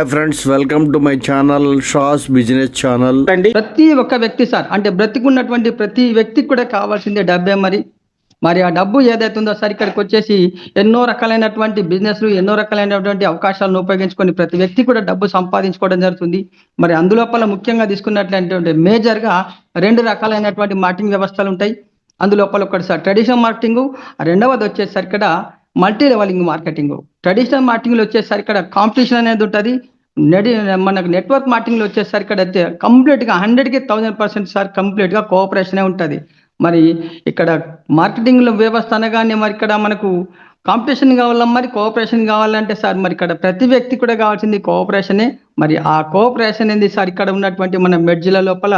Hi friends, welcome to my channel షాస్ business channel. ప్రతి ఒక్క వ్యక్తి సార్ అంటే బ్రతికున్నటువంటి ప్రతి వ్యక్తికి కూడా కావాల్సిందే డబ్బే. మరి ఆ డబ్బు ఏదైతే ఉందో సార్ ఇక్కడికి వచ్చేసి ఎన్నో రకాలైనటువంటి బిజినెస్లు ఎన్నో రకాలైనటువంటి అవకాశాలను ఉపయోగించుకొని ప్రతి వ్యక్తి కూడా డబ్బు సంపాదించుకోవడం జరుగుతుంది. మరి అందులోపల ముఖ్యంగా తీసుకున్నట్లయితే మేజర్గా 2 రకాలైనటువంటి మార్కెటింగ్ వ్యవస్థలు ఉంటాయి. అందులోపల ఒకటి సార్ ట్రెడిషనల్ మార్కెటింగ్, రెండవది వచ్చేసరికి ఇక్కడ మల్టీ లెవెలింగ్ మార్కెటింగ్. ట్రెడిషనల్ మార్కెటింగ్లో వచ్చేసరికి ఇక్కడ కాంపిటీషన్ అనేది ఉంటుంది. మనకు నెట్వర్క్ మార్కెటింగ్లో వచ్చేసరికి ఇక్కడ అయితే కంప్లీట్గా 100కి 1000% సార్ కంప్లీట్గా కోఆపరేషనే ఉంటుంది. మరి ఇక్కడ మార్కెటింగ్లో వ్యవస్థ అనగానే మరి ఇక్కడ మనకు కాంపిటీషన్ కావాలా, మరి కోఆపరేషన్ కావాలంటే సార్ మరి ఇక్కడ ప్రతి వ్యక్తి కూడా కావాల్సింది కోఆపరేషనే. మరి ఆ కోఆపరేషన్ ఏంది సార్ ఇక్కడ ఉన్నటువంటి మన మెడ్జిల లోపల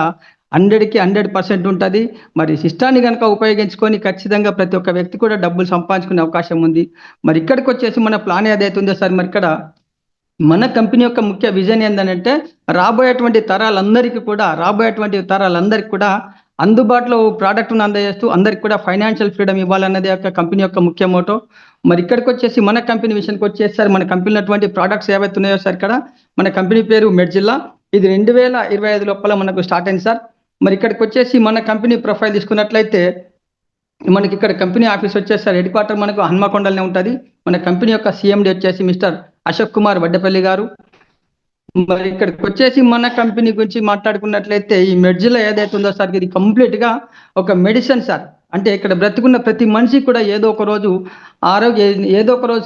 100కి 100% ఉంటుంది. మరి సిస్టాన్ని కనుక ఉపయోగించుకొని ఖచ్చితంగా ప్రతి ఒక్క వ్యక్తి కూడా డబ్బులు సంపాదించుకునే అవకాశం ఉంది. మరి ఇక్కడికి వచ్చేసి మన ప్లాన్ ఏదైతే ఉందో సార్ మరి ఇక్కడ మన కంపెనీ యొక్క ముఖ్య విజన్ ఏంటంటే రాబోయేటువంటి తరాలందరికీ కూడా అందుబాటులో ప్రోడక్ట్ను అందజేస్తూ అందరికి కూడా ఫైనాన్షియల్ ఫ్రీడమ్ ఇవ్వాలన్నది యొక్క కంపెనీ యొక్క ముఖ్య మోటో. మరి ఇక్కడికి వచ్చేసి మన కంపెనీ విషయానికి వచ్చేసి సార్ మన కంపెనీలో ఉన్నటువంటి ప్రోడక్ట్స్ ఏవైతే ఉన్నాయో సార్ ఇక్కడ మన కంపెనీ పేరు మెడ్జిల్లా. ఇది 2025 లోపల మనకు స్టార్ట్ అయింది సార్. మరి ఇక్కడికి వచ్చేసి మన కంపెనీ ప్రొఫైల్ తీసుకున్నట్లయితే మనకి ఇక్కడ కంపెనీ ఆఫీస్ వచ్చేసి సార్ హెడ్ క్వార్టర్ మనకు హన్మకొండలోనే ఉంటుంది. మన కంపెనీ యొక్క సిఎండి వచ్చేసి మిస్టర్ అశోక్ కుమార్ వడ్డపల్లి గారు. మరి ఇక్కడికి వచ్చేసి మన కంపెనీ గురించి మాట్లాడుకున్నట్లయితే ఈ మెడ్జిల్లా ఏదైతే ఉందో సార్ ఇది కంప్లీట్గా ఒక మెడిసిన్ సార్. అంటే ఇక్కడ బ్రతికున్న ప్రతి మనిషి కూడా ఏదో ఒక రోజు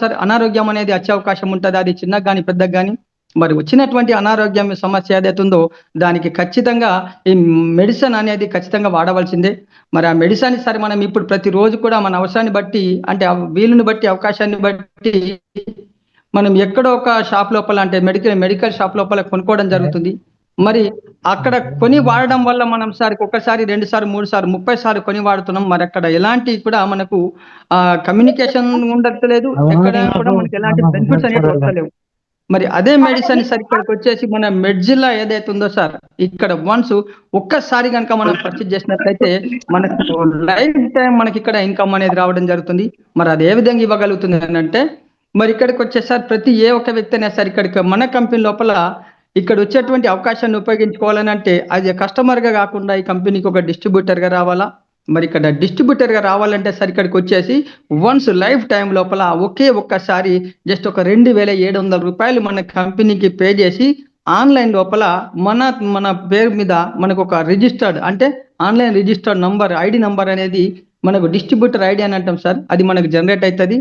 సార్ అనారోగ్యం అనేది వచ్చే అవకాశం ఉంటుంది. అది చిన్నగా కానీ పెద్దగా కానీ. మరి వచ్చినటువంటి అనారోగ్యం సమస్య ఏదైతే ఉందో దానికి ఖచ్చితంగా ఈ మెడిసిన్ అనేది ఖచ్చితంగా వాడవలసిందే. మరి ఆ మెడిసిన్ సరే మనం ఇప్పుడు ప్రతిరోజు కూడా మన అవసరాన్ని బట్టి అంటే వీలుని బట్టి అవకాశాన్ని బట్టి మనం ఎక్కడో ఒక షాప్ లోపల అంటే మెడికల్ షాప్ లోపల కొనుక్కోవడం జరుగుతుంది. మరి అక్కడ కొని వాడడం వల్ల మనం సార్ ఒకసారి 2 సార్లు 3 సార్లు 30 సార్లు కొని వాడుతున్నాం. మరి అక్కడ ఎలాంటి కూడా మనకు కమ్యూనికేషన్ ఉండట్లేదు, ఎక్కడ కూడా మనకి ఎలాంటి బెనిఫిట్స్ అనేది వస్తలేవు. మరి అదే మెడిసిన్ సార్ ఇక్కడికి వచ్చేసి మన మెడ్జిల్లా ఏదైతే ఉందో సార్ ఇక్కడ ఒక్కసారి కనుక మనం పర్చేజ్ చేసినట్లయితే మనకు లైఫ్ టైం మనకి ఇక్కడ ఇన్కమ్ అనేది రావడం జరుగుతుంది. మరి అది ఏ విధంగా ఇవ్వగలుగుతుంది అంటే మరి ఇక్కడికి వచ్చేసారి ప్రతి ఒక్క వ్యక్తి అయినా సార్ ఇక్కడికి మన కంపెనీ లోపల ఇక్కడ వచ్చేటువంటి అవకాశాన్ని ఉపయోగించుకోవాలని అంటే అది కస్టమర్గా కాకుండా ఈ కంపెనీకి ఒక డిస్ట్రిబ్యూటర్గా రావాలా. మరి ఇక్కడ డిస్ట్రిబ్యూటర్గా రావాలంటే సార్ ఇక్కడికి వచ్చేసి వన్స్ లైఫ్ టైం లోపల ఒక్కసారి జస్ట్ ఒక 2700 రూపాయలు మన కంపెనీకి పే చేసి ఆన్లైన్ లోపల మన పేరు మీద మనకు ఒక రిజిస్టర్డ్ అంటే online registered number ID number అనేది మనకు డిస్ట్రిబ్యూటర్ ఐడి అని అంటాం సార్, అది మనకు జనరేట్ అవుతుంది.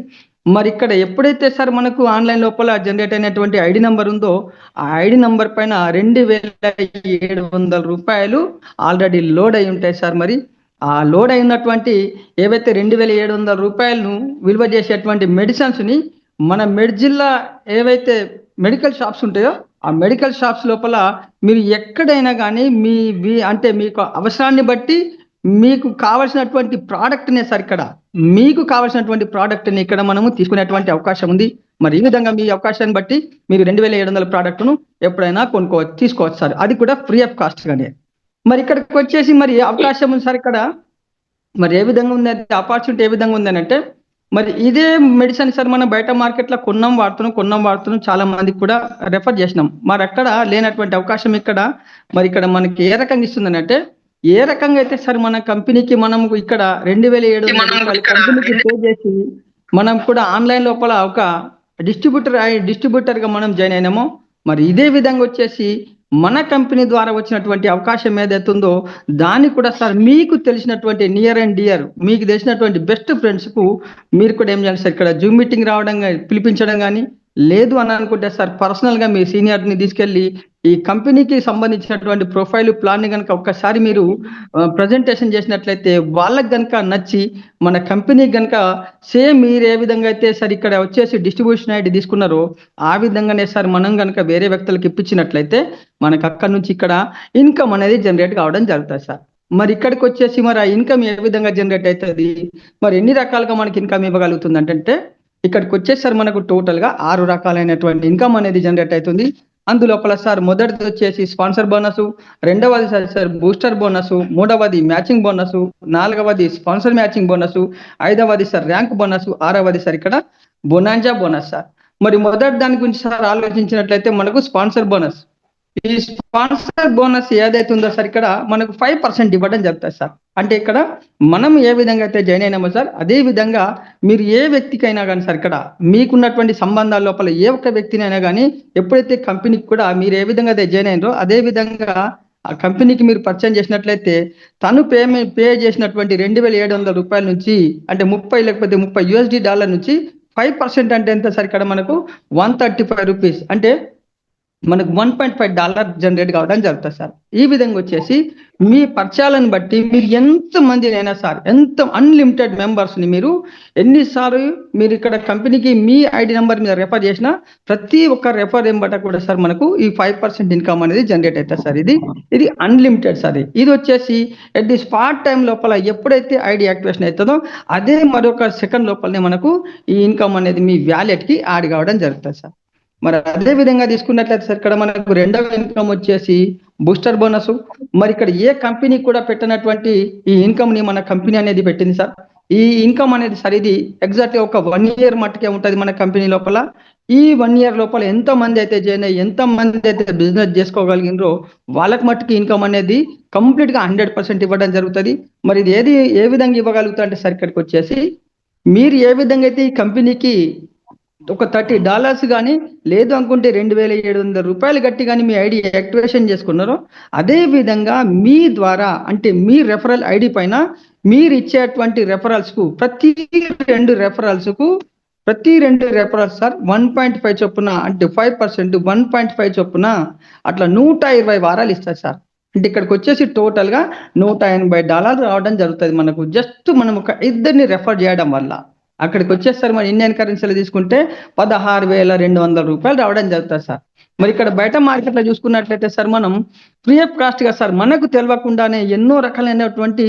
మరి ఇక్కడ ఎప్పుడైతే సార్ మనకు ఆన్లైన్ లోపల జనరేట్ అయినటువంటి ఐడి నంబర్ ఉందో ఆ ఐడి నంబర్ పైన 2700 రూపాయలు ఆల్రెడీ లోడ్ అయి ఉంటాయి సార్. మరి ఆ లోడ్ అయినటువంటి ఏవైతే 2700 రూపాయలను విలువ చేసేటువంటి మెడిసిన్స్ని మన మెడ్జిల్లా ఏవైతే మెడికల్ షాప్స్ ఉంటాయో ఆ మెడికల్ షాప్స్ లోపల మీరు ఎక్కడైనా కానీ అంటే మీకు అవసరాన్ని బట్టి మీకు కావాల్సినటువంటి ప్రోడక్ట్నే సార్ ఇక్కడ మీకు కావాల్సినటువంటి ప్రోడక్ట్ని ఇక్కడ మనము తీసుకునేటువంటి అవకాశం ఉంది. మరి ఈ విధంగా మీ అవకాశాన్ని బట్టి మీరు 2700 ప్రోడక్ట్ను ఎప్పుడైనా తీసుకోవచ్చు సార్, అది కూడా ఫ్రీ ఆఫ్ కాస్ట్గానే. మరి ఇక్కడికి వచ్చేసి మరి అవకాశం ఉంది సార్ ఇక్కడ. మరి ఏ విధంగా ఉంది ఆపర్చునిటీ ఏ విధంగా ఉందని అంటే మరి ఇదే మెడిసిన్ సార్ మనం బయట మార్కెట్లో కొన్నాం వాడుతున్నాం చాలా మందికి కూడా రెఫర్ చేసినాం. మరి అక్కడ లేనటువంటి అవకాశం ఇక్కడ మరి ఇక్కడ మనకి ఏ రకంగా ఇస్తుందని అంటే ఏ రకంగా అయితే సార్ మన కంపెనీకి మనం ఇక్కడ 2700 కంపెనీకి పే చేసి మనం కూడా ఆన్లైన్ లోపల ఒక డిస్ట్రిబ్యూటర్గా మనం జాయిన్ అయినామో మరి ఇదే విధంగా వచ్చేసి మన కంపెనీ ద్వారా వచ్చినటువంటి అవకాశం ఏదైతే ఉందో దాన్ని కూడా సార్ మీకు తెలిసినటువంటి నియర్ అండ్ డియర్ మీకు తెలిసినటువంటి బెస్ట్ ఫ్రెండ్స్కు మీరు కూడా ఏం చేయాలి సార్ ఇక్కడ జూమ్ మీటింగ్ రావడం పిలిపించడం కానీ లేదు అని అనుకుంటే సార్ పర్సనల్గా మీ సీనియర్ని తీసుకెళ్ళి ఈ కంపెనీకి సంబంధించినటువంటి ప్రొఫైల్ ప్లాన్ని కనుక ఒక్కసారి మీరు ప్రజెంటేషన్ చేసినట్లయితే వాళ్ళకి కనుక నచ్చి మన కంపెనీ కనుక సేమ్ మీరు ఏ విధంగా అయితే సార్ ఇక్కడ వచ్చేసి డిస్ట్రిబ్యూషన్ ఐడి తీసుకున్నారో ఆ విధంగానే సార్ మనం కనుక వేరే వ్యక్తులకు ఇప్పించినట్లయితే మనకు అక్కడ నుంచి ఇక్కడ ఇన్కమ్ అనేది జనరేట్ కావడం జరుగుతుంది సార్. మరి ఇక్కడికి వచ్చేసి మరి ఆ ఇన్కమ్ ఏ విధంగా జనరేట్ అవుతుంది, మరి ఎన్ని రకాలుగా మనకి ఇన్కమ్ ఇవ్వగలుగుతుంది అంటే ఇక్కడికి వచ్చేసరి మనకు టోటల్గా 6 రకాలైనటువంటి ఇన్కమ్ అనేది జనరేట్ అవుతుంది. అందులోపల సార్ మొదటిది వచ్చేసి స్పాన్సర్ బోనస్, రెండవది సార్ బూస్టర్ బోనస్, మూడవది మ్యాచింగ్ బోనస్, నాలుగవది స్పాన్సర్ మ్యాచింగ్ బోనస్, ఐదవది సార్ ర్యాంక్ బోనస్, ఆరవది సార్ ఇక్కడ బొనాంజా బోనస్ సార్. మరి మొదటి దాని గురించి సార్ ఆలోచించినట్లయితే మనకు స్పాన్సర్ బోనస్. ఈ స్పాన్సర్ బోనస్ ఏదైతే ఉందో సార్ ఇక్కడ మనకు 5% ఇవ్వడం జరుగుతుంది సార్. అంటే ఇక్కడ మనం ఏ విధంగా అయితే జాయిన్ అయినామో సార్ అదే విధంగా మీరు ఏ వ్యక్తికైనా కానీ సార్ ఇక్కడ మీకున్నటువంటి సంబంధాల లోపల ఏ ఒక్క వ్యక్తినైనా కానీ ఎప్పుడైతే కంపెనీకి కూడా మీరు ఏ విధంగా అయితే జాయిన్ అయినారో అదే విధంగా ఆ కంపెనీకి మీరు పరిచయం చేసినట్లయితే తను పే చేసినటువంటి 2,700 రూపాయల నుంచి అంటే 30 లేకపోతే $30 నుంచి 5% అంటే ఎంత సార్ ఇక్కడ మనకు 135 రూపీస్ అంటే మనకు $1.5 జనరేట్ కావడం జరుగుతుంది సార్. ఈ విధంగా వచ్చేసి మీ పరిచయాలను బట్టి మీరు ఎంత మందినైనా సార్ ఎంత అన్లిమిటెడ్ మెంబర్స్ని మీరు ఎన్నిసార్లు మీరు ఇక్కడ కంపెనీకి మీ ఐడి నెంబర్ మీద రెఫర్ చేసినా ప్రతి ఒక్క రెఫర్ ఎంబట కూడా సార్ మనకు ఈ 5% ఇన్కమ్ అనేది జనరేట్ అవుతుంది సార్. ఇది అన్లిమిటెడ్ సార్. ఇది వచ్చేసి ఎట్ ది స్పాట్ టైం లోపల ఎప్పుడైతే ఐడి యాక్టివేషన్ అవుతుందో అదే మరొక సెకండ్ లోపలనే మనకు ఈ ఇన్కమ్ అనేది మీ వ్యాలెట్కి యాడ్ కావడం జరుగుతుంది సార్. మరి అదే విధంగా తీసుకున్నట్లయితే సార్ ఇక్కడ మనకు రెండవ ఇన్కమ్ వచ్చేసి బూస్టర్ బోనస్. మరి ఇక్కడ ఏ కంపెనీ కూడా పెట్టినటువంటి ఈ ఇన్కమ్ ని మన కంపెనీ అనేది పెట్టింది సార్. ఈ ఇన్కమ్ అనేది సార్ ఇది ఎగ్జాక్ట్లీ ఒక 1 year మట్టుకే ఉంటుంది మన కంపెనీ లోపల. ఈ 1 year లోపల ఎంత మంది అయితే జాయిన్ అయ్యి ఎంత మంది అయితే బిజినెస్ చేసుకోగలిగినరో వాళ్ళకి మట్టుకు ఇన్కమ్ అనేది కంప్లీట్ గా 100% ఇవ్వడం జరుగుతుంది. మరి ఇది ఏ విధంగా ఇవ్వగలుగుతా అంటే సార్ ఇక్కడికి వచ్చేసి మీరు ఏ విధంగా అయితే ఈ కంపెనీకి ఒక $30 కానీ లేదు అనుకుంటే 2,700 రూపాయలు కట్టి కానీ మీ ఐడి యాక్టివేషన్ చేసుకున్నారో అదే విధంగా మీ ద్వారా అంటే మీ రెఫరల్ ఐడి పైన మీరు ఇచ్చేటువంటి రెఫరల్స్కు ప్రతి 2 రెఫరల్స్ సార్ 1.5 చొప్పున అంటే 5% 1.5 చొప్పున అట్లా 120 వారాలు ఇస్తారు సార్. అంటే ఇక్కడికి వచ్చేసి టోటల్గా $180 రావడం జరుగుతుంది మనకు జస్ట్ మనం ఒక ఇద్దరిని రెఫర్ చేయడం వల్ల. అక్కడికి వచ్చేసరి మన ఇండియన్ కరెన్సీలో తీసుకుంటే 16,200 రూపాయలు రావడం జరుగుతుంది సార్. మరి ఇక్కడ బయట మార్కెట్లో చూసుకున్నట్లయితే సార్ మనం ఫ్రీ ఆఫ్ కాస్ట్గా సార్ మనకు తెలియకుండానే ఎన్నో రకాలైనటువంటి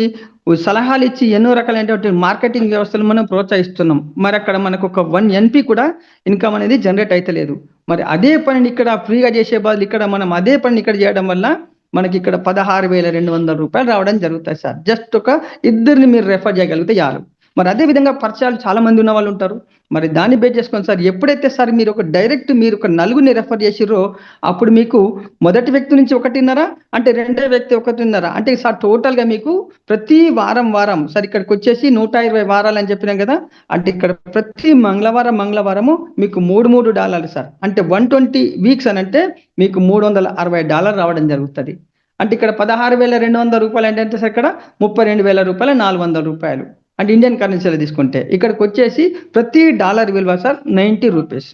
సలహాలు ఇచ్చి ఎన్నో రకాలైనటువంటి మార్కెటింగ్ వ్యవస్థలు మనం ప్రోత్సహిస్తున్నాం. మరి అక్కడ మనకు ఒక 1 NP కూడా ఇన్కమ్ అనేది జనరేట్ అయితలేదు. మరి అదే పనిని ఇక్కడ ఫ్రీగా చేసే బదులు ఇక్కడ మనం అదే పనిని ఇక్కడ చేయడం వల్ల మనకి ఇక్కడ 16,200 రూపాయలు రావడం జరుగుతుంది సార్. జస్ట్ ఒక ఇద్దరిని మీరు రెఫర్ చేయగలిగితే చాలు. మరి అదే విధంగా పరిచయాలు చాలా మంది ఉన్న వాళ్ళు ఉంటారు. మరి దాన్ని బేస్ చేసుకొని సార్ ఎప్పుడైతే సార్ మీరు ఒక 4 రెఫర్ చేసిర్రో అప్పుడు మీకు మొదటి వ్యక్తి నుంచి 1.5 అంటే రెండో వ్యక్తి 1.5 అంటే సార్ టోటల్గా మీకు ప్రతి వారం సార్ ఇక్కడికి వచ్చేసి 120 వారాలు అని చెప్పినాం కదా. అంటే ఇక్కడ ప్రతి మంగళవారము మీకు $3 సార్ అంటే 120 వీక్స్ అని అంటే మీకు $360 రావడం జరుగుతుంది. అంటే ఇక్కడ 16,200 రూపాయలు అంటే సార్ ఇక్కడ 32,400 రూపాయలు అంటే ఇండియన్ కరెన్సీలో తీసుకుంటే ఇక్కడికి వచ్చేసి ప్రతి డాలర్ విలువ సార్ 90 రూపీస్.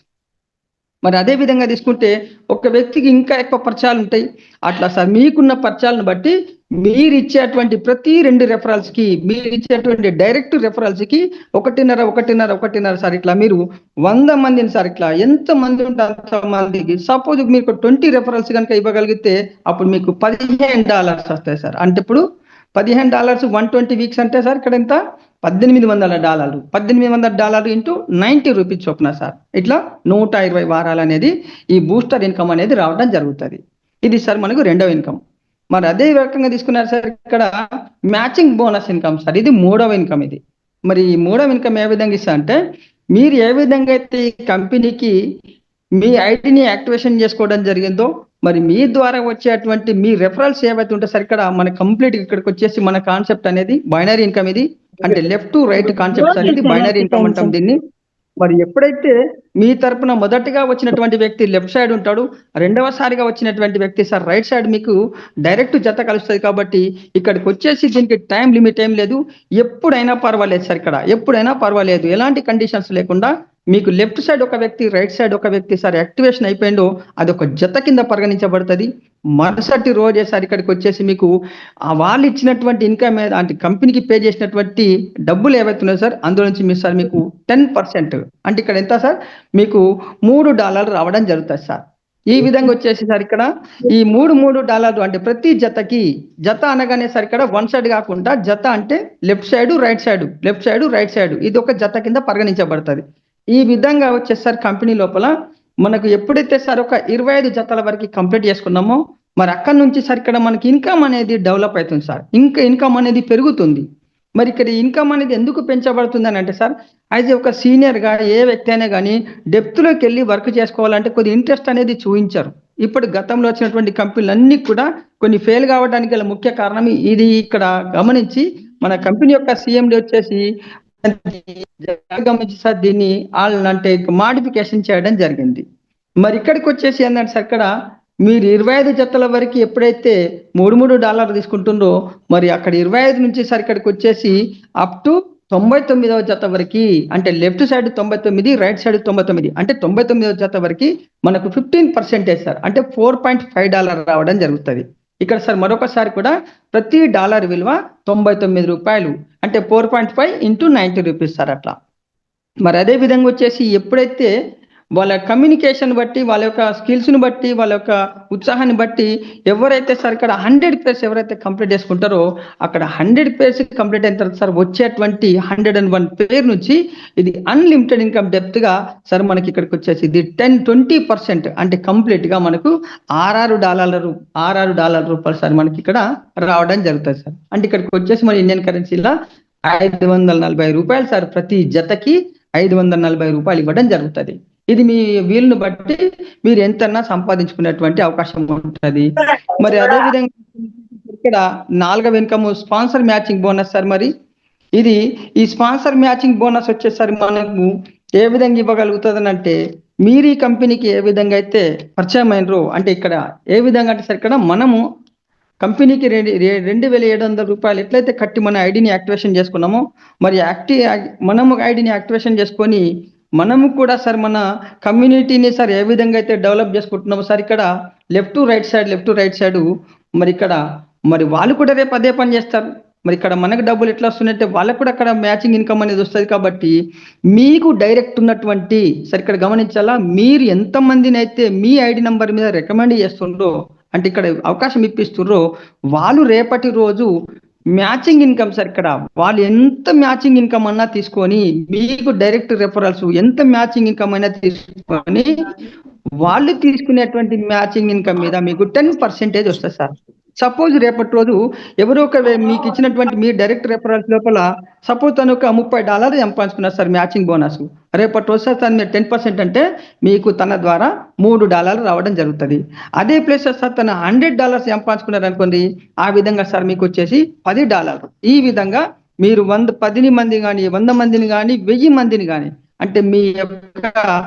మరి అదే విధంగా తీసుకుంటే ఒక వ్యక్తికి ఇంకా ఎక్కువ పరిచయాలు ఉంటాయి. అట్లా సార్ మీకున్న పరిచయాలను బట్టి మీరు ఇచ్చేటువంటి ప్రతి 2 రెఫరల్స్కి మీరు ఇచ్చేటువంటి డైరెక్ట్ రెఫరల్స్కి 1.5 సార్ ఇట్లా మీరు 100 మందిని సార్ ఇట్లా ఎంత మంది ఉంటే అంత మందికి సపోజ్ మీకు 20 రెఫరల్స్ కనుక ఇవ్వగలిగితే అప్పుడు మీకు $15 వస్తాయి సార్. అంటే ఇప్పుడు $15 120 వీక్స్ అంటే సార్ ఇక్కడ ఎంత $1,800 $1,800 ఇంటూ 90 రూపీస్ చొప్పున సార్ ఇట్లా 120 వారాలు అనేది ఈ బూస్టర్ ఇన్కమ్ అనేది రావడం జరుగుతుంది. ఇది సార్ మనకు రెండవ ఇన్కమ్. మరి అదే రకంగా తీసుకున్నారు సార్ ఇక్కడ మ్యాచింగ్ బోనస్ ఇన్కమ్ సార్ ఇది మూడవ ఇన్కమ్. ఇది మరి ఈ మూడవ ఇన్కమ్ ఏ విధంగా ఇస్తా అంటే మీరు ఏ విధంగా అయితే ఈ కంపెనీకి మీ ఐడిని యాక్టివేషన్ చేసుకోవడం జరిగిందో మరి మీ ద్వారా వచ్చేటువంటి మీ రెఫరల్స్ ఏవైతే ఉంటే సార్ ఇక్కడ మన కంప్లీట్ ఇక్కడికి వచ్చేసి మన కాన్సెప్ట్ అనేది బైనరీ ఇన్కమ్. ఇది అంటే లెఫ్ట్ టు రైట్ కాన్సెప్ట్ అనేది బైనరీ ఇన్కమ్ అంటాం దీన్ని. మరి ఎప్పుడైతే మీ తరపున మొదటిగా వచ్చినటువంటి వ్యక్తి లెఫ్ట్ సైడ్ ఉంటాడు, రెండవసారిగా వచ్చినటువంటి వ్యక్తి సార్ రైట్ సైడ్ మీకు డైరెక్ట్ జత కలుస్తుంది. కాబట్టి ఇక్కడికి వచ్చేసి దీనికి టైం లిమిట్ ఏం లేదు, ఎప్పుడైనా పర్వాలేదు సార్. ఇక్కడ ఎప్పుడైనా పర్వాలేదు, ఎలాంటి కండిషన్స్ లేకుండా మీకు లెఫ్ట్ సైడ్ ఒక వ్యక్తి రైట్ సైడ్ ఒక వ్యక్తి సార్ యాక్టివేషన్ అయిపోయిందో అది ఒక జత కింద పరిగణించబడుతుంది. మరుసటి రోజే సార్ ఇక్కడికి వచ్చేసి మీకు వాళ్ళు ఇచ్చినటువంటి ఇన్కమ్ అంటే కంపెనీకి పే చేసినటువంటి డబ్బులు ఏవైతున్నాయో సార్ అందులో నుంచి మీరు సార్ మీకు 10% అంటే ఇక్కడ ఎంత సార్ మీకు $3 రావడం జరుగుతుంది సార్. ఈ విధంగా వచ్చేసి సార్ ఇక్కడ ఈ $3 అంటే ప్రతి జతకి జత అనగానే సార్ ఇక్కడ 1 సైడ్ కాకుండా జత అంటే లెఫ్ట్ సైడ్ రైట్ సైడ్ ఇది ఒక జత కింద పరిగణించబడుతుంది. ఈ విధంగా వచ్చేసరి కంపెనీ లోపల మనకు ఎప్పుడైతే సార్ ఒక 25 జతల వరకు కంప్లీట్ చేసుకున్నామో మరి అక్కడ నుంచి సార్ ఇక్కడ మనకి ఇన్కమ్ అనేది డెవలప్ అవుతుంది సార్. ఇంకా ఇన్కమ్ అనేది పెరుగుతుంది. మరి ఇక్కడ ఇన్కమ్ అనేది ఎందుకు పెంచబడుతుందని అంటే సార్, యాజ్ ఒక సీనియర్గా ఏ వ్యక్తి అయినా కానీ డెప్త్లోకి వెళ్ళి వర్క్ చేసుకోవాలంటే కొద్ది ఇంట్రెస్ట్ అనేది చూపించారు. ఇప్పుడు గతంలో వచ్చినటువంటి కంపెనీలు అన్నీ కూడా కొన్ని ఫెయిల్ కావడానికి గల ముఖ్య కారణం ఇది. ఇక్కడ గమనించి మన కంపెనీ యొక్క సిఎండి వచ్చేసి గమనించి సార్ దీన్ని అంటే మాడిఫికేషన్ చేయడం జరిగింది. మరి ఇక్కడికి వచ్చేసి ఏంటంటే సార్, ఇక్కడ మీరు 25 జతల వరకు ఎప్పుడైతే $3 తీసుకుంటుందో, మరి అక్కడ 25 నుంచి సార్ ఇక్కడికి వచ్చేసి అప్ టు 99వ జత వరకు, అంటే లెఫ్ట్ సైడ్ 99, రైట్ సైడ్ 99, అంటే 99వ జత వరకు మనకు 15% సార్, అంటే $4.5 రావడం జరుగుతుంది. ఇక్కడ సార్ మరొకసారి కూడా ప్రతి డాలర్ విలువ $99, అంటే 4.5 ఇంటూ 90 రూపీస్ సార్ అట్లా. మరి అదే విధంగా వచ్చేసి ఎప్పుడైతే వాళ్ళ కమ్యూనికేషన్ బట్టి, వాళ్ళ యొక్క స్కిల్స్ని బట్టి, వాళ్ళ యొక్క ఉత్సాహాన్ని బట్టి ఎవరైతే సార్ ఇక్కడ 100 పేర్స్ ఎవరైతే కంప్లీట్ చేసుకుంటారో, అక్కడ 100 పేర్స్ కంప్లీట్ అయిన తర్వాత సార్ వచ్చేటువంటి 101 పేరు నుంచి ఇది అన్లిమిటెడ్ ఇన్కమ్ డెప్త్గా సార్ మనకి ఇక్కడికి వచ్చేసి ఇది 20% అంటే కంప్లీట్గా మనకు $66 సార్ మనకి ఇక్కడ రావడం జరుగుతుంది సార్. అంటే ఇక్కడికి వచ్చేసి మన ఇండియన్ కరెన్సీలో $540 సార్, ప్రతి జతకి $540 ఇవ్వడం జరుగుతుంది. ఇది మీ వీలును బట్టి మీరు ఎంతన్నా సంపాదించుకునేటువంటి అవకాశం ఉంటుంది. మరి అదే విధంగా ఇక్కడ 4వ income sponsor matching bonus sir. మరి ఇది ఈ స్పాన్సర్ మ్యాచింగ్ బోనస్ వచ్చేసరికి మనకు ఏ విధంగా ఇవ్వగలుగుతుంది అంటే, మీరు ఈ కంపెనీకి ఏ విధంగా అయితే పరిచయం అయినరో, అంటే ఇక్కడ ఏ విధంగా అంటే సార్, ఇక్కడ మనము కంపెనీకి $2,700 ఎట్లయితే కట్టి మన ఐడిని యాక్టివేషన్ చేసుకున్నామో, మరి మనము ఐడిని యాక్టివేషన్ చేసుకొని మనము కూడా సార్ మన కమ్యూనిటీని సార్ ఏ విధంగా అయితే డెవలప్ చేసుకుంటున్నామో సార్, ఇక్కడ లెఫ్ట్ టు రైట్ సైడ్ మరి ఇక్కడ మరి వాళ్ళు కూడా రేపు అదే పని చేస్తారు. మరి ఇక్కడ మనకు డబ్బులు ఎట్లా వస్తున్నాయంటే వాళ్ళకు కూడా అక్కడ మ్యాచింగ్ ఇన్కమ్ అనేది వస్తుంది. కాబట్టి మీకు డైరెక్ట్ ఉన్నటువంటి సార్ ఇక్కడ గమనించాలా, మీరు ఎంతమందిని అయితే మీ ఐడి నంబర్ మీద రికమెండ్ చేస్తుండ్రో, అంటే ఇక్కడ అవకాశం ఇప్పిస్తుండ్రో, వాళ్ళు రేపటి రోజు మ్యాచింగ్ ఇన్కమ్ సార్, ఇక్కడ వాళ్ళు ఎంత మ్యాచింగ్ ఇన్కమ్ అన్నా తీసుకొని మీకు డైరెక్ట్ రెఫరల్స్ ఎంత మ్యాచింగ్ ఇన్కమ్ అయినా తీసుకొని వాళ్ళు తీసుకునేటువంటి మ్యాచింగ్ ఇన్కమ్ మీద మీకు 10% వస్తుంది సార్. సపోజ్ రేపటి రోజు ఎవరో ఒక మీకు ఇచ్చినటువంటి మీ డైరెక్ట్ రెఫరల్స్ లోపల సపోజ్ తను ఒక $30 సంపాదించుకున్నారు సార్ మ్యాచింగ్ బోనస్. రేపటి రోజు సార్ తను మీరు 10% అంటే మీకు తన ద్వారా $3 రావడం జరుగుతుంది. అదే ప్లేస్ సార్ తను $100 సంపాదించుకున్నారు అనుకోండి, ఆ విధంగా సార్ మీకు వచ్చేసి $10. ఈ విధంగా మీరు 10 మంది కానీ 100 మందిని కానీ 1000 మందిని కానీ, అంటే మీ యొక్క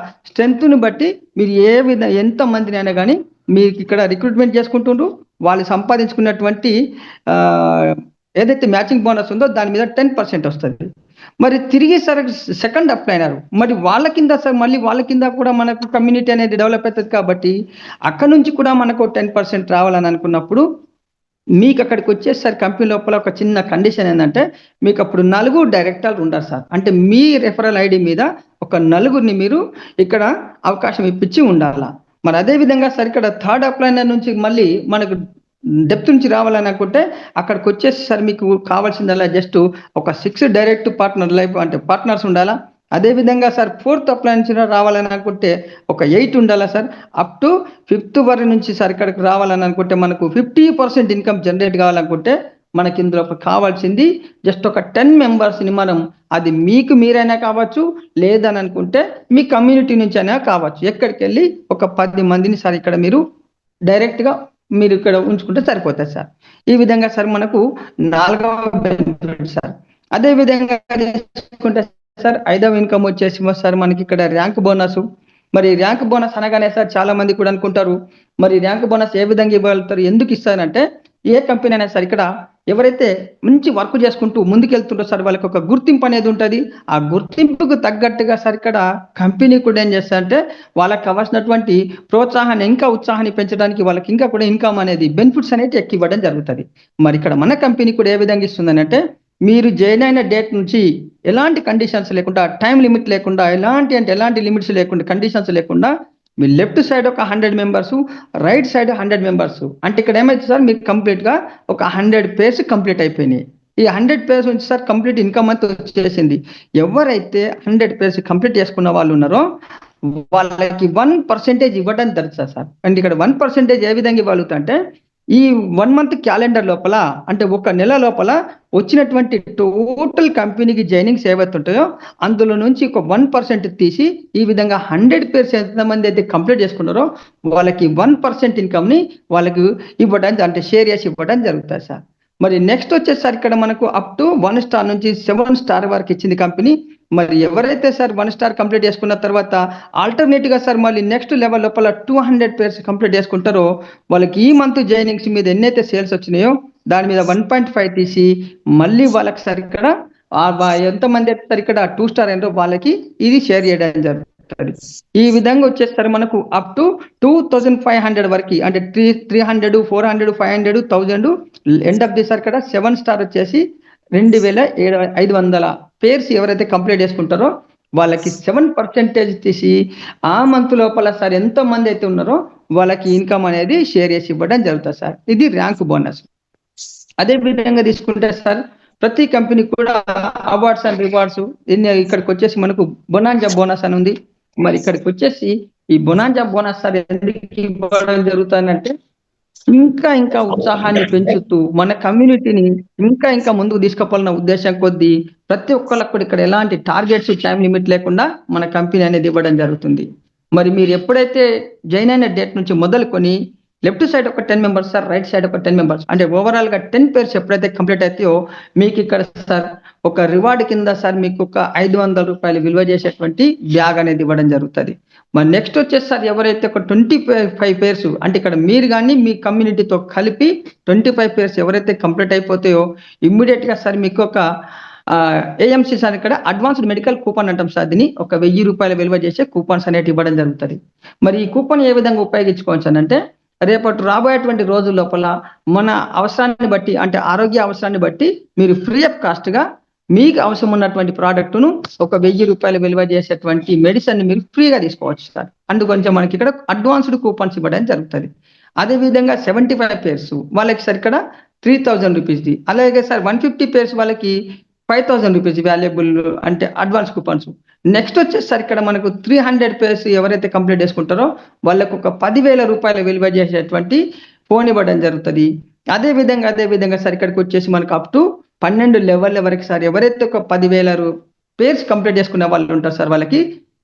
స్ట్రెంగ్త్ని బట్టి మీరు ఎంత మందిని అయినా కానీ మీకు ఇక్కడ రిక్రూట్మెంట్ చేసుకుంటుండ్రు. వాళ్ళు సంపాదించుకున్నటువంటి ఏదైతే మ్యాచింగ్ బోనస్ ఉందో దాని మీద 10% వస్తుంది. మరి తిరిగి సార్ సెకండ్ అప్లై అయినారు, మరి వాళ్ళ కింద సార్ మళ్ళీ వాళ్ళ కింద కూడా మనకు కమ్యూనిటీ అనేది డెవలప్ అవుతుంది. కాబట్టి అక్కడ నుంచి కూడా మనకు 10% రావాలని అనుకున్నప్పుడు మీకు అక్కడికి వచ్చేసి కంపెనీ లోపల ఒక చిన్న కండిషన్ ఏంటంటే, మీకు అప్పుడు 4 డైరెక్టర్లు ఉంటారు సార్. అంటే మీ రెఫరల్ ఐడి మీద ఒక 4 మీరు ఇక్కడ అవకాశం ఇప్పించి ఉండాలా. మరి అదే విధంగా సార్ ఇక్కడ థర్డ్ అప్లైనర్ నుంచి మళ్ళీ మనకు డెప్త్ నుంచి రావాలని అనుకుంటే అక్కడికి వచ్చేసి సార్ మీకు కావాల్సిందల్లా జస్ట్ ఒక 6 డైరెక్ట్ పార్ట్నర్స్ ఉండాలా. అదేవిధంగా సార్ ఫోర్త్ అప్లై నుంచి రావాలని అనుకుంటే ఒక 8 ఉండాలా సార్. అప్ టు 5th వరకు నుంచి సార్ ఇక్కడికి రావాలని అనుకుంటే మనకు 50% ఇన్కమ్ జనరేట్ కావాలనుకుంటే మనకి ఇందులో కావాల్సింది జస్ట్ ఒక 10 మెంబర్స్ని మనం, అది మీకు మీరైనా కావచ్చు, లేదని అనుకుంటే మీ కమ్యూనిటీ నుంచి అయినా కావచ్చు, ఎక్కడికి వెళ్ళి ఒక 10 మందిని సార్ ఇక్కడ మీరు డైరెక్ట్గా మీరు ఇక్కడ ఉంచుకుంటే సరిపోతుంది సార్. ఈ విధంగా సార్ మనకు 4వ బెనిఫిట్ సార్. అదే విధంగా చేసుకుంటే సార్ 5వ ఇన్కమ్ వచ్చేసి సార్ మనకి ఇక్కడ ర్యాంక్ బోనస్. మరి ర్యాంక్ బోనస్ అనగానే సార్ చాలా మంది కూడా అనుకుంటారు, మరి ర్యాంక్ బోనస్ ఏ విధంగా ఇవ్వగలుగుతారు, ఎందుకు ఇస్తారంటే, ఏ కంపెనీ అయినా సార్ ఇక్కడ ఎవరైతే మంచి వర్క్ చేసుకుంటూ ముందుకెళ్తుంటారో సార్ వాళ్ళకి ఒక గుర్తింపు అనేది ఉంటుంది. ఆ గుర్తింపుకు తగ్గట్టుగా సార్ ఇక్కడ కంపెనీ కూడా ఏం చేస్తారంటే వాళ్ళకి కావాల్సినటువంటి ప్రోత్సాహాన్ని ఇంకా ఉత్సాహాన్ని పెంచడానికి వాళ్ళకి ఇంకా కూడా ఇన్కమ్ అనేది బెనిఫిట్స్ అనేది ఎక్కువ ఇవ్వడం జరుగుతుంది. మరి ఇక్కడ మన కంపెనీ కూడా ఏ విధంగా ఇస్తుందని అంటే, మీరు జాయిన్ అయిన డేట్ నుంచి ఎలాంటి కండిషన్స్ లేకుండా, టైం లిమిట్ లేకుండా, ఎలాంటి లిమిట్స్ లేకుండా, కండిషన్స్ లేకుండా మీ లెఫ్ట్ సైడ్ ఒక 100 మెంబర్స్, రైట్ సైడ్ 100 మెంబర్స్, అంటే ఇక్కడ ఏమైతే సార్ మీకు కంప్లీట్గా ఒక 100 పేర్స్ కంప్లీట్ అయిపోయినాయి. ఈ 100 పేర్స్ నుంచి సార్ కంప్లీట్ ఇన్కమ్ అంతా వచ్చేసింది. ఎవరైతే 100 పేర్స్ కంప్లీట్ చేసుకున్న వాళ్ళు ఉన్నారో వాళ్ళకి 1% ఇవ్వడం జరుగుతుంది సార్. అండ్ ఇక్కడ 1% ఏ విధంగా ఇవ్వగలుగుతా అంటే, ఈ 1 మంత్ క్యాలెండర్ లోపల అంటే ఒక నెల లోపల వచ్చినటువంటి టోటల్ కంపెనీకి జాయినింగ్స్ ఏవైతే ఉంటాయో అందులో నుంచి ఒక 1% తీసి ఈ విధంగా 100 పేర్స్ ఎంతమంది అయితే కంప్లీట్ చేసుకున్నారో వాళ్ళకి 1% ఇన్కమ్ని వాళ్ళకి ఇవ్వడం అంటే షేర్ చేసి ఇవ్వడం జరుగుతుంది సార్. మరి నెక్స్ట్ వచ్చేసరికి ఇక్కడ మనకు అప్ టు 1 స్టార్ నుంచి 7 స్టార్ వరకు ఇచ్చింది కంపెనీ. మరి ఎవరైతే సార్ 1 స్టార్ కంప్లీట్ చేసుకున్న తర్వాత ఆల్టర్నేట్గా సార్ మళ్ళీ నెక్స్ట్ లెవెల్ లోపల 200 పేర్స్ కంప్లీట్ చేసుకుంటారో వాళ్ళకి ఈ మంత్ జాయినింగ్స్ మీద ఎన్నైతే సేల్స్ వచ్చినాయో దాని మీద 1.5 తీసి మళ్ళీ వాళ్ళకి సార్ ఇక్కడ ఎంతమంది అయితే సార్ ఇక్కడ 2 స్టార్ ఏంటో వాళ్ళకి ఇది షేర్ చేయడం జరుగుతుంది. ఈ విధంగా వచ్చేస్తారు మనకు అప్ టు 2500 వరకు అంటే 300 400 500 1000 ఎండ్ ఆఫ్ ది సార్ ఇక్కడ 7 స్టార్ వచ్చేసి 2500 పేర్స్ ఎవరైతే కంప్లీట్ చేసుకుంటారో వాళ్ళకి 7% తీసి ఆ మంత్ లోపల సార్ ఎంత మంది అయితే ఉన్నారో వాళ్ళకి ఇన్కమ్ అనేది షేర్ చేసి ఇవ్వడం జరుగుతుంది సార్. ఇది ర్యాంక్ బోనస్. అదే విధంగా తీసుకుంటే సార్ ప్రతి కంపెనీ కూడా అవార్డ్స్ అండ్ రివార్డ్స్ ఇక్కడికి వచ్చేసి మనకు బొనాంజా బోనస్ అని ఉంది. మరి ఇక్కడికి వచ్చేసి ఈ బొనాంజా బోనస్ సార్ ఎందుకు ఇవ్వడం జరుగుతుందంటే ఇంకా ఉత్సాహాన్ని పెంచుతూ మన కమ్యూనిటీని ఇంకా ముందుకు తీసుకుపోవాలన్న ఉద్దేశం కొద్దీ ప్రతి ఒక్కరికి కూడా ఇక్కడ ఎలాంటి టార్గెట్స్ టైం లిమిట్ లేకుండా మన కంపెనీ అనేది ఇవ్వడం జరుగుతుంది. మరి మీరు ఎప్పుడైతే జాయిన్ అయిన డేట్ నుంచి మొదలుకొని లెఫ్ట్ సైడ్ ఒక 10 మెంబర్స్ సార్, రైట్ సైడ్ ఒక 10 మెంబర్స్ అంటే ఓవరాల్ గా 10 పేర్స్ ఎప్పుడైతే కంప్లీట్ అవుతాయో మీకు ఇక్కడ సార్ ఒక రివార్డ్ కింద సార్ మీకు ఒక 500 రూపాయలు విలువ చేసేటువంటి బ్యాగ్ అనేది ఇవ్వడం జరుగుతుంది. మరి నెక్స్ట్ వచ్చేసి సార్ ఎవరైతే ఒక 25 పేర్స్ అంటే ఇక్కడ మీరు కానీ మీ కమ్యూనిటీతో కలిపి 25 పేర్స్ ఎవరైతే కంప్లీట్ అయిపోతాయో ఇమ్మీడియట్ గా సార్ మీకు ఒక ఏఎంసీ సార్ ఇక్కడ అడ్వాన్స్డ్ మెడికల్ కూపన్ అంటాం సార్. దీన్ని ఒక 1000 రూపాయల విలువ చేసే కూపన్స్ అనేవి ఇవ్వడం జరుగుతుంది. మరి ఈ కూపన్ ఏ విధంగా ఉపయోగించుకోవచ్చు అంటే రేపటి రాబోయేటువంటి రోజుల లోపల మన అవసరాన్ని బట్టి అంటే ఆరోగ్య అవసరాన్ని బట్టి మీరు ఫ్రీ ఆఫ్ కాస్ట్ గా మీకు అవసరం ఉన్నటువంటి ప్రోడక్ట్ను ఒక 1000 రూపాయలు విలువ చేసేటువంటి మెడిసిన్ మీరు ఫ్రీగా తీసుకోవచ్చు సార్. అందుకొంచెం మనకి ఇక్కడ అడ్వాన్స్డ్ కూపన్స్ ఇవ్వడం జరుగుతుంది. అదేవిధంగా 75 పేర్స్ వాళ్ళకి సార్ ఇక్కడ 3000 రూపీస్ది, అలాగే సార్ 150 పేర్స్ వాళ్ళకి 5000 రూపీస్ వాల్యుబుల్ అంటే అడ్వాన్స్ కూపన్స్. నెక్స్ట్ వచ్చేసరికి ఇక్కడ మనకు 300 పేర్స్ ఎవరైతే కంప్లీట్ చేసుకుంటారో వాళ్ళకు ఒక 10,000 రూపాయల విలువ చేసేటువంటి ఫోన్ ఇవ్వడం జరుగుతుంది. అదే విధంగా సార్ ఇక్కడికి వచ్చేసి మనకు అప్ టు 12 లెవెల్ వరకు సార్ ఎవరైతే ఒక 10,000 పేర్స్ కంప్లీట్ చేసుకునే వాళ్ళు ఉంటారు సార్ వాళ్ళకి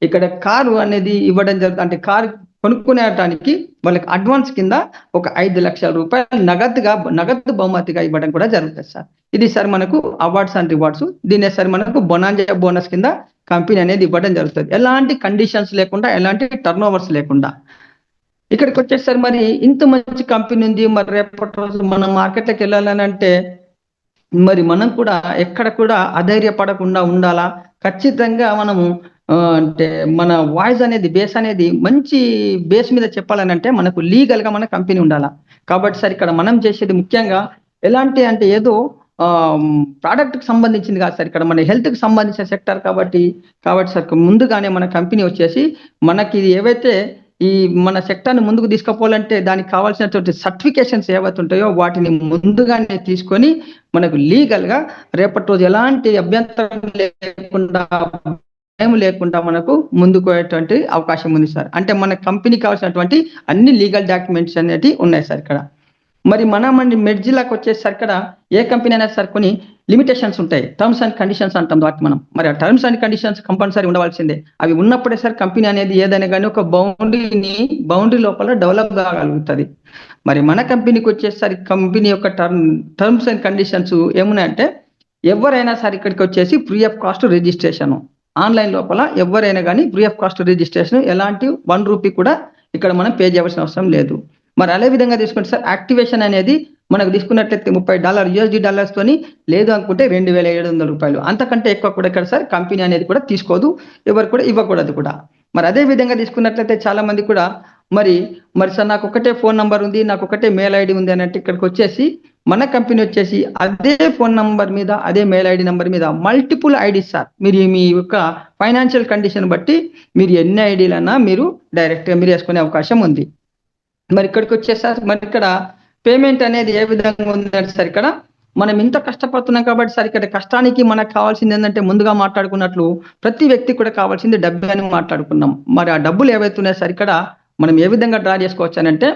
ఇక్కడ కారు అనేది ఇవ్వడం జరుగుతుంది. అంటే కారు కొనుక్కునేటానికి వాళ్ళకి అడ్వాన్స్ కింద ఒక 5 లక్షల రూపాయలు నగదు బహుమతిగా ఇవ్వడం కూడా జరుగుతుంది సార్. ఇది సార్ మనకు అవార్డ్స్ అండ్ రివార్డ్స్. దీనే సార్ మనకు బొనాంజా బోనస్ కింద కంపెనీ అనేది ఇవ్వడం జరుగుతుంది. ఎలాంటి కండిషన్స్ లేకుండా, ఎలాంటి టర్న్ ఓవర్స్ లేకుండా. ఇక్కడికి వచ్చేసరి మరి ఇంత మంచి కంపెనీ ఉంది, మరి రేపటి రోజు మనం మార్కెట్లోకి వెళ్ళాలని అంటే మరి మనం కూడా ఎక్కడ కూడా అధైర్యపడకుండా ఉండాలా. ఖచ్చితంగా మనము అంటే మన వాయిస్ అనేది బేస్ అనేది మంచి బేస్ మీద చెప్పాలని అంటే మనకు లీగల్ గా మన కంపెనీ ఉండాలా. కాబట్టి సార్ ఇక్కడ మనం చేసేది ముఖ్యంగా ఎలాంటి అంటే ఏదో ప్రోడక్ట్ కి సంబంధించింది కాదు సార్, ఇక్కడ మన హెల్త్ కి సంబంధించిన సెక్టర్ కాబట్టి సార్ ముందుగానే మన కంపెనీ వచ్చేసి మనకి ఏవైతే ఈ మన సెక్టర్ని ముందుకు తీసుకుపోవాలంటే దానికి కావాల్సినటువంటి సర్టిఫికేషన్స్ ఏవైతే ఉంటాయో వాటిని ముందుగానే తీసుకొని మనకు లీగల్ గా రేపటి రోజు ఎలాంటి అభ్యంతరం లేకుండా మనకు ముందుకు పోయేటువంటి అవకాశం ఉంది సార్. అంటే మన కంపెనీకి కావాల్సినటువంటి అన్ని లీగల్ డాక్యుమెంట్స్ అనేవి ఉన్నాయి సార్ ఇక్కడ. మరి మన మెడ్జిలాకి వచ్చేసరికి ఇక్కడ ఏ కంపెనీ అయినా సార్ కొన్ని లిమిటేషన్స్ ఉంటాయి, టర్మ్స్ అండ్ కండిషన్స్ అంటాం వాటి మనం. మరి ఆ టర్మ్స్ అండ్ కండిషన్స్ కంపల్సరీ ఉండవలసిందే. అవి ఉన్నప్పుడే సార్ కంపెనీ అనేది ఏదైనా కానీ ఒక బౌండరీ లోపల డెవలప్ కాగలుగుతుంది. మరి మన కంపెనీకి వచ్చేసరికి కంపెనీ యొక్క టర్మ్స్ అండ్ కండిషన్స్ ఏమున్నాయంటే ఎవరైనా సార్ ఇక్కడికి వచ్చేసి free of cost registration online లోపల ఎవరైనా కానీ ఫ్రీ ఆఫ్ కాస్ట్ రిజిస్ట్రేషన్ ఎలాంటి 1 రూపీ కూడా ఇక్కడ మనం పే చేయవలసిన అవసరం లేదు. మరి అదే విధంగా తీసుకుంటే సార్ యాక్టివేషన్ అనేది మనకు తీసుకున్నట్లయితే $30 USD తోని లేదు అనుకుంటే 2,700 రూపాయలు, అంతకంటే ఎక్కువ కూడా ఇక్కడ సార్ కంపెనీ అనేది కూడా తీసుకోదు, ఎవరు కూడా ఇవ్వకూడదు కూడా. మరి అదే విధంగా తీసుకున్నట్లయితే చాలా మంది కూడా మరి సార్ నాకు ఒకటే ఫోన్ నంబర్ ఉంది, నాకు ఒకటే మెయిల్ ఐడి ఉంది అని అంటే ఇక్కడికి వచ్చేసి మన కంపెనీ వచ్చేసి అదే ఫోన్ నంబర్ మీద అదే మెయిల్ ఐడి నంబర్ మీద మల్టిపుల్ ఐడీస్ సార్ మీరు మీ యొక్క ఫైనాన్షియల్ కండిషన్ బట్టి మీరు ఎన్ని ఐడీలన్నా మీరు డైరెక్ట్గా మీరు వేసుకునే అవకాశం ఉంది. మరి ఇక్కడికి వచ్చేసారి మరి ఇక్కడ పేమెంట్ అనేది ఏ విధంగా ఉందంటే సార్ ఇక్కడ మనం ఇంత కష్టపడుతున్నాం కాబట్టి సార్ ఇక్కడ కష్టానికి మనకు కావాల్సింది ఏంటంటే ముందుగా మాట్లాడుకున్నట్లు ప్రతి వ్యక్తి కూడా కావాల్సింది డబ్బు అని మాట్లాడుకున్నాం. మరి ఆ డబ్బులు ఏవైతున్నాయి సార్ ఇక్కడ మనం ఏ విధంగా డ్రా చేసుకోవచ్చు అని అంటే,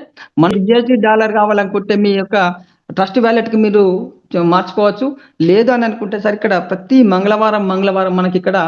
మన USD కావాలనుకుంటే మీ యొక్క ట్రస్ట్ వ్యాలెట్‌కి మీరు మార్చుకోవచ్చు. లేదు అని అనుకుంటే సార్ ఇక్కడ ప్రతి మంగళవారం మనకిక్కడ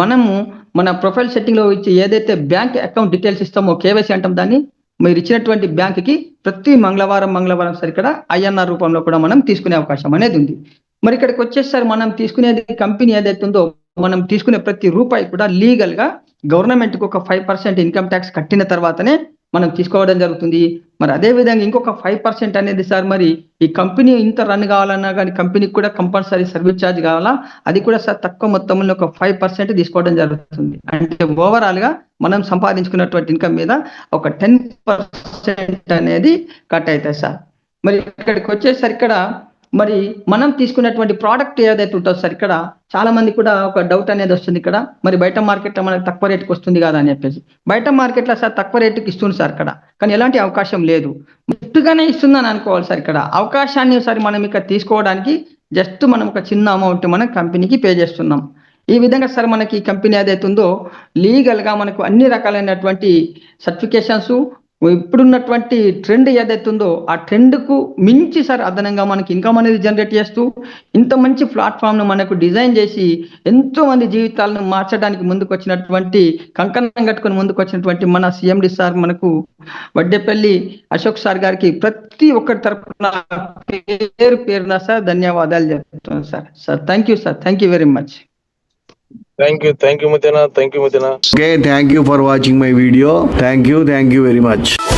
మనము మన ప్రొఫైల్ సెట్టింగ్‌లో ఇచ్చి ఏదైతే బ్యాంక్ అకౌంట్ డీటెయిల్స్ ఇస్తామో కేవైసీ అంటాం దాన్ని. మీరు ఇచ్చినటువంటి బ్యాంక్‌కి ప్రతి మంగళవారం సార్ ఇక్కడ INR రూపంలో కూడా మనం తీసుకునే అవకాశం అనేది ఉంది. మరి ఇక్కడికొచ్చేసి సార్ మనం తీసుకునేది కంపెనీ ఏదైతే ఉందో, మనం తీసుకునే ప్రతి రూపాయి కూడా లీగల్‌గా గవర్నమెంట్‌కి ఒక 5% ఇన్‌కమ్ టాక్స్ కట్టిన తర్వాతనే మనం తీసుకోవడం జరుగుతుంది. మరి అదే విధంగా ఇంకొక 5% అనేది సార్ మరి ఈ కంపెనీ ఇంత రన్ కావాలన్నా గానీ కంపెనీకి కూడా కంపల్సరీ సర్వీస్ ఛార్జ్ కావాలా? అది కూడా సార్ తక్కువ మొత్తంలో ఒక 5% తీసుకోవడం జరుగుతుంది. అంటే ఓవరాల్‌గా మనం సంపాదించుకున్నటువంటి ఇన్‌కమ్ మీద ఒక 10% అనేది కట్ అయితది సార్. మరి ఇక్కడికొచ్చేసరికి ఇక్కడ మరి మనం తీసుకున్నటువంటి ప్రోడక్ట్ ఏదైతే ఉంటదో సార్ ఇక్కడ చాలా మందికి కూడా ఒక డౌట్ అనేది వస్తుంది ఇక్కడ. మరి బయట మార్కెట్‌లో మనకు తక్కువ రేట్‌కి వస్తుంది కదా అని చెప్పేసి. బయట మార్కెట్‌లో సార్ తక్కువ రేట్‌కి ఇస్తుంది సార్ ఇక్కడ. కానీ ఎలాంటి అవకాశం లేదు. ముట్టుగానే ఇస్తుందని అనుకోవాలి సార్ ఇక్కడ. అవకాశాన్ని సార్ మనం ఇక్కడ తీసుకోవడానికి జస్ట్ మనం ఒక చిన్న అమౌంట్ మనం కంపెనీకి పే చేస్తున్నాం. ఈ విధంగా సార్ మనకి ఈ కంపెనీ ఏదైతే ఉందో లీగల్‌గా మనకు అన్ని రకాలైనటువంటి సర్టిఫికేషన్స్ ఇప్పుడున్నటువంటి ట్రెండ్ ఏదైతే ఉందో ఆ ట్రెండ్‌కు మించి సార్ అదనంగా మనకి ఇన్‌కమ్ అనేది జనరేట్ చేస్తూ ఇంత మంచి ప్లాట్‌ఫామ్‌ను మనకు డిజైన్ చేసి ఎంతో మంది జీవితాలను మార్చడానికి ముందుకొచ్చినటువంటి కంకణం కట్టుకొని ముందుకొచ్చినటువంటి మన CMD సార్ మనకు వడ్డేపల్లి అశోక్ సార్ గారికి ప్రతి ఒక్కరి తరపున పేరున సార్ ధన్యవాదాలు చెప్తున్నాను sir. Sir thank you sir. Thank you very much. Thank you, Muthena. Okay, thank you for watching my video. Thank you very much.